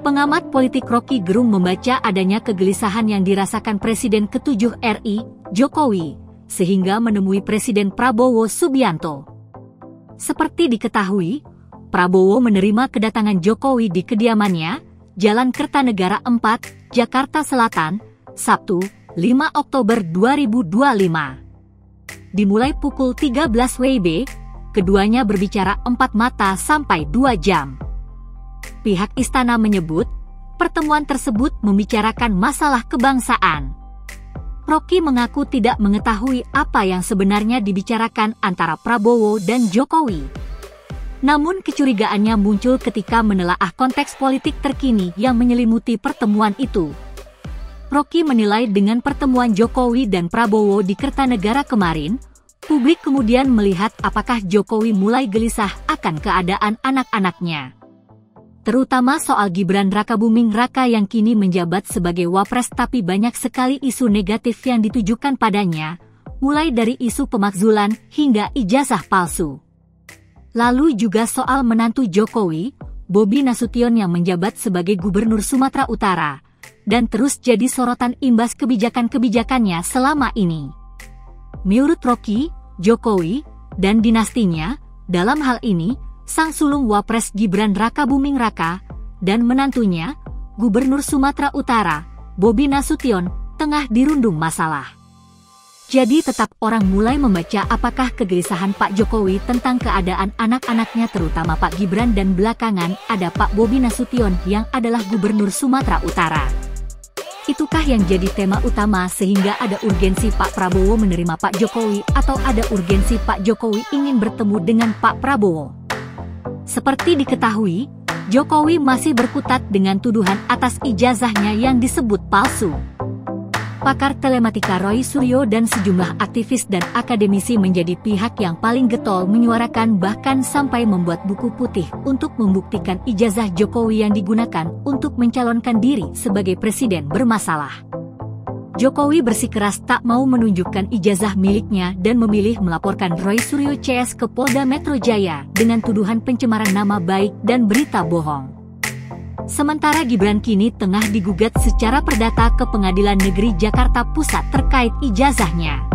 Pengamat politik Rocky Gerung membaca adanya kegelisahan yang dirasakan Presiden ke-7 RI, Jokowi, sehingga menemui Presiden Prabowo Subianto. Seperti diketahui, Prabowo menerima kedatangan Jokowi di kediamannya, Jalan Kertanegara 4, Jakarta Selatan, Sabtu, 5 Oktober 2025. Dimulai pukul 13 WIB, keduanya berbicara 4 mata sampai 2 jam. Pihak istana menyebut, pertemuan tersebut membicarakan masalah kebangsaan. Rocky mengaku tidak mengetahui apa yang sebenarnya dibicarakan antara Prabowo dan Jokowi. Namun kecurigaannya muncul ketika menelaah konteks politik terkini yang menyelimuti pertemuan itu. Rocky menilai dengan pertemuan Jokowi dan Prabowo di Kertanegara kemarin, publik kemudian melihat apakah Jokowi mulai gelisah akan keadaan anak-anaknya. Terutama soal Gibran Rakabuming Raka yang kini menjabat sebagai wapres, tapi banyak sekali isu negatif yang ditujukan padanya, mulai dari isu pemakzulan hingga ijazah palsu. Lalu juga soal menantu Jokowi, Bobi Nasution yang menjabat sebagai Gubernur Sumatera Utara, dan terus jadi sorotan imbas kebijakan-kebijakannya selama ini. Menurut Rocky, Jokowi, dan dinastinya, dalam hal ini, sang sulung wapres Gibran Rakabuming Raka, dan menantunya, Gubernur Sumatera Utara, Bobi Nasution, tengah dirundung masalah. Jadi tetap orang mulai membaca apakah kegelisahan Pak Jokowi tentang keadaan anak-anaknya, terutama Pak Gibran, dan belakangan ada Pak Bobi Nasution yang adalah Gubernur Sumatera Utara. Itukah yang jadi tema utama sehingga ada urgensi Pak Prabowo menerima Pak Jokowi, atau ada urgensi Pak Jokowi ingin bertemu dengan Pak Prabowo? Seperti diketahui, Jokowi masih berkutat dengan tuduhan atas ijazahnya yang disebut palsu. Pakar telematika Roy Suryo dan sejumlah aktivis dan akademisi menjadi pihak yang paling getol menyuarakan, bahkan sampai membuat buku putih untuk membuktikan ijazah Jokowi yang digunakan untuk mencalonkan diri sebagai presiden bermasalah. Jokowi bersikeras tak mau menunjukkan ijazah miliknya dan memilih melaporkan Roy Suryo CS ke Polda Metro Jaya dengan tuduhan pencemaran nama baik dan berita bohong. Sementara Gibran kini tengah digugat secara perdata ke Pengadilan Negeri Jakarta Pusat terkait ijazahnya.